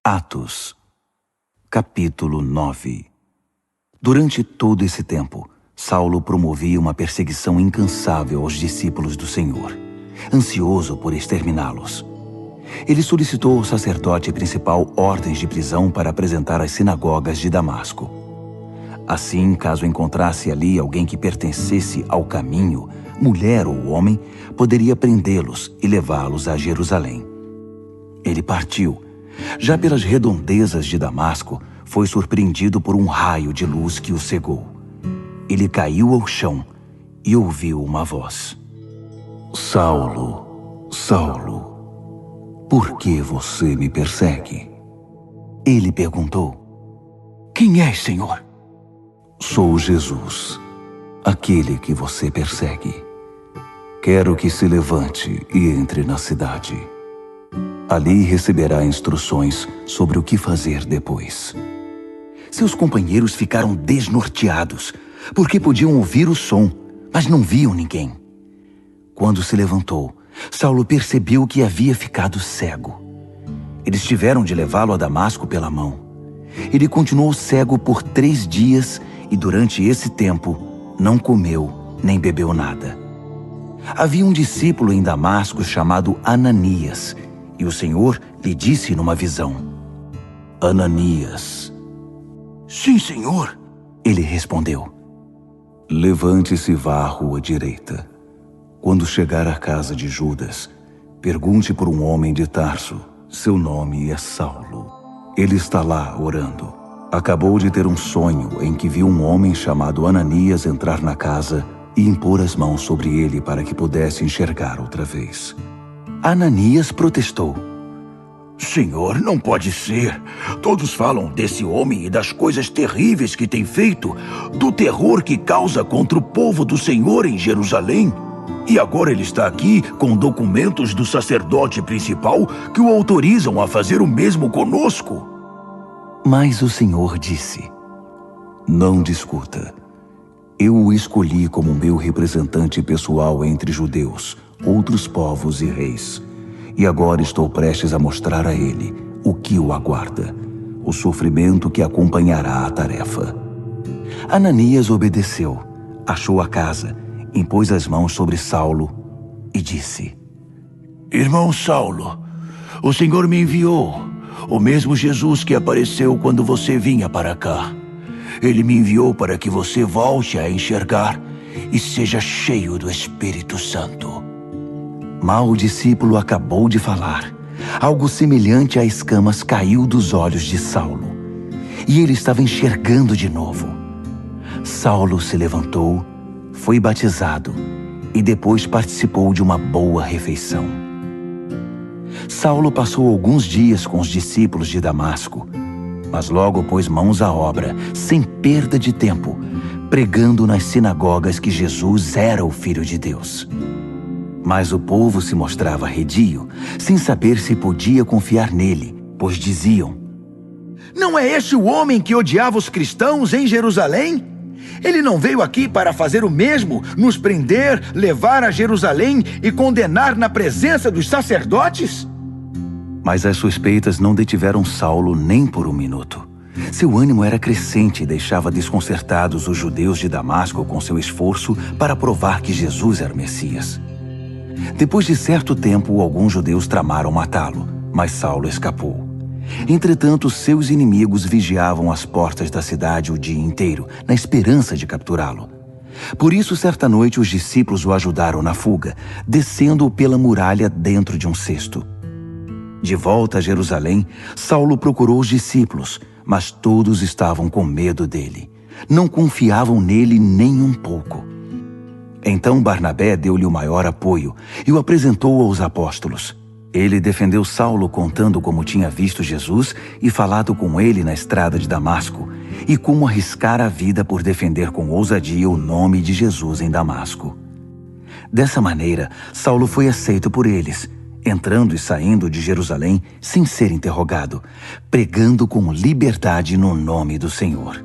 Atos, capítulo 9. Durante todo esse tempo, Saulo promovia uma perseguição incansável aos discípulos do Senhor, ansioso por exterminá-los. Ele solicitou ao sacerdote principal ordens de prisão para apresentar às sinagogas de Damasco. Assim, caso encontrasse ali alguém que pertencesse ao caminho, mulher ou homem, poderia prendê-los e levá-los a Jerusalém. Ele partiu. Já pelas redondezas de Damasco, foi surpreendido por um raio de luz que o cegou. Ele caiu ao chão e ouviu uma voz. Saulo, Saulo, por que você me persegue? Ele perguntou. Quem és, Senhor? Sou Jesus, aquele que você persegue. Quero que se levante e entre na cidade. Ali receberá instruções sobre o que fazer depois. Seus companheiros ficaram desnorteados, porque podiam ouvir o som, mas não viam ninguém. Quando se levantou, Saulo percebeu que havia ficado cego. Eles tiveram de levá-lo a Damasco pela mão. Ele continuou cego por 3 dias e durante esse tempo não comeu nem bebeu nada. Havia um discípulo em Damasco chamado Ananias, e o Senhor lhe disse numa visão. Ananias. Sim, Senhor, ele respondeu. Levante-se e vá à rua direita. Quando chegar à casa de Judas, pergunte por um homem de Tarso. Seu nome é Saulo. Ele está lá orando. Acabou de ter um sonho em que viu um homem chamado Ananias entrar na casa e impor as mãos sobre ele para que pudesse enxergar outra vez. Ananias protestou. Senhor, não pode ser. Todos falam desse homem e das coisas terríveis que tem feito, do terror que causa contra o povo do Senhor em Jerusalém. E agora ele está aqui com documentos do sacerdote principal que o autorizam a fazer o mesmo conosco. Mas o Senhor disse, não discuta. Eu o escolhi como meu representante pessoal entre judeus, outros povos e reis. E agora estou prestes a mostrar a ele o que o aguarda, o sofrimento que acompanhará a tarefa. Ananias obedeceu, achou a casa, impôs as mãos sobre Saulo e disse, Irmão Saulo, o Senhor me enviou, o mesmo Jesus que apareceu quando você vinha para cá. Ele me enviou para que você volte a enxergar e seja cheio do Espírito Santo. Mal o discípulo acabou de falar, algo semelhante a escamas caiu dos olhos de Saulo, e ele estava enxergando de novo. Saulo se levantou, foi batizado e depois participou de uma boa refeição. Saulo passou alguns dias com os discípulos de Damasco, mas logo pôs mãos à obra, sem perda de tempo, pregando nas sinagogas que Jesus era o Filho de Deus. Mas o povo se mostrava arredio, sem saber se podia confiar nele, pois diziam, Não é este o homem que odiava os cristãos em Jerusalém? Ele não veio aqui para fazer o mesmo, nos prender, levar a Jerusalém e condenar na presença dos sacerdotes? Mas as suspeitas não detiveram Saulo nem por um minuto. Seu ânimo era crescente e deixava desconcertados os judeus de Damasco com seu esforço para provar que Jesus era o Messias. Depois de certo tempo, alguns judeus tramaram matá-lo, mas Saulo escapou. Entretanto, seus inimigos vigiavam as portas da cidade o dia inteiro, na esperança de capturá-lo. Por isso, certa noite, os discípulos o ajudaram na fuga, descendo-o pela muralha dentro de um cesto. De volta a Jerusalém, Saulo procurou os discípulos, mas todos estavam com medo dele. Não confiavam nele nem um pouco. Então Barnabé deu-lhe o maior apoio e o apresentou aos apóstolos. Ele defendeu Saulo contando como tinha visto Jesus e falado com ele na estrada de Damasco, e como arriscara a vida por defender com ousadia o nome de Jesus em Damasco. Dessa maneira, Saulo foi aceito por eles, entrando e saindo de Jerusalém sem ser interrogado, pregando com liberdade no nome do Senhor.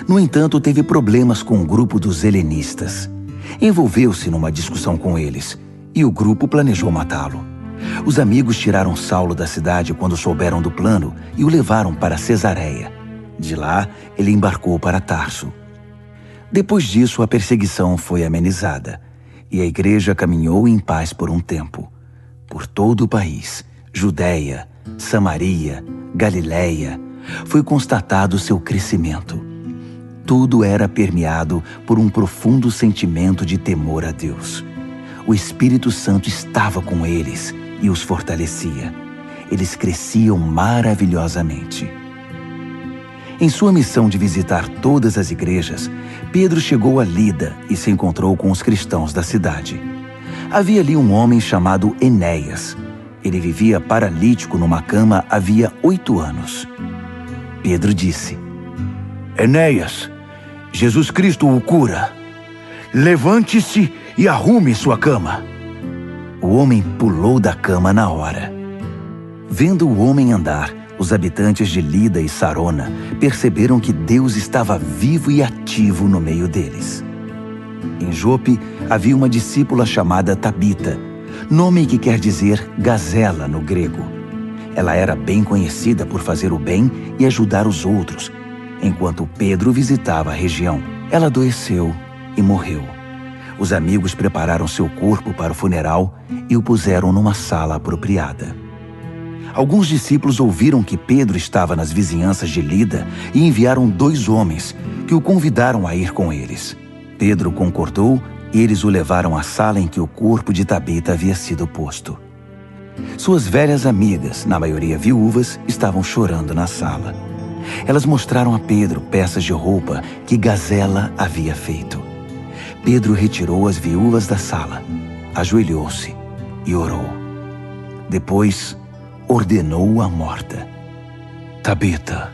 No entanto, teve problemas com o grupo dos helenistas. Envolveu-se numa discussão com eles, e o grupo planejou matá-lo. Os amigos tiraram Saulo da cidade quando souberam do plano e o levaram para Cesareia. De lá, ele embarcou para Tarso. Depois disso, a perseguição foi amenizada e a igreja caminhou em paz por um tempo. Por todo o país, Judéia, Samaria, Galiléia, foi constatado seu crescimento. Tudo era permeado por um profundo sentimento de temor a Deus. O Espírito Santo estava com eles e os fortalecia. Eles cresciam maravilhosamente. Em sua missão de visitar todas as igrejas, Pedro chegou a Lida e se encontrou com os cristãos da cidade. Havia ali um homem chamado Enéas. Ele vivia paralítico numa cama havia 8 anos. Pedro disse: Enéas, Jesus Cristo o cura. Levante-se e arrume sua cama. O homem pulou da cama na hora. Vendo o homem andar, os habitantes de Lida e Sarona perceberam que Deus estava vivo e ativo no meio deles. Em Jope havia uma discípula chamada Tabita, nome que quer dizer gazela no grego. Ela era bem conhecida por fazer o bem e ajudar os outros. Enquanto Pedro visitava a região, ela adoeceu e morreu. Os amigos prepararam seu corpo para o funeral e o puseram numa sala apropriada. Alguns discípulos ouviram que Pedro estava nas vizinhanças de Lida e enviaram 2 homens que o convidaram a ir com eles. Pedro concordou e eles o levaram à sala em que o corpo de Tabita havia sido posto. Suas velhas amigas, na maioria viúvas, estavam chorando na sala. Elas mostraram a Pedro peças de roupa que Gazela havia feito. Pedro retirou as viúvas da sala, ajoelhou-se e orou. Depois, ordenou a morta: Tabita,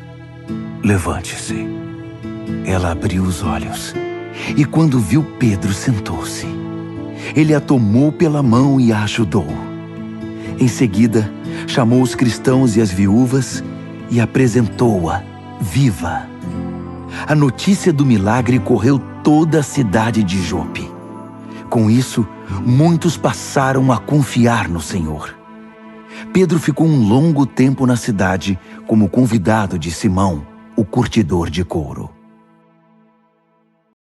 levante-se. Ela abriu os olhos e quando viu Pedro, sentou-se. Ele a tomou pela mão e a ajudou. Em seguida, chamou os cristãos e as viúvas e apresentou-a viva. A notícia do milagre correu toda a cidade de Jope. Com isso, muitos passaram a confiar no Senhor. Pedro ficou um longo tempo na cidade como convidado de Simão, o curtidor de couro.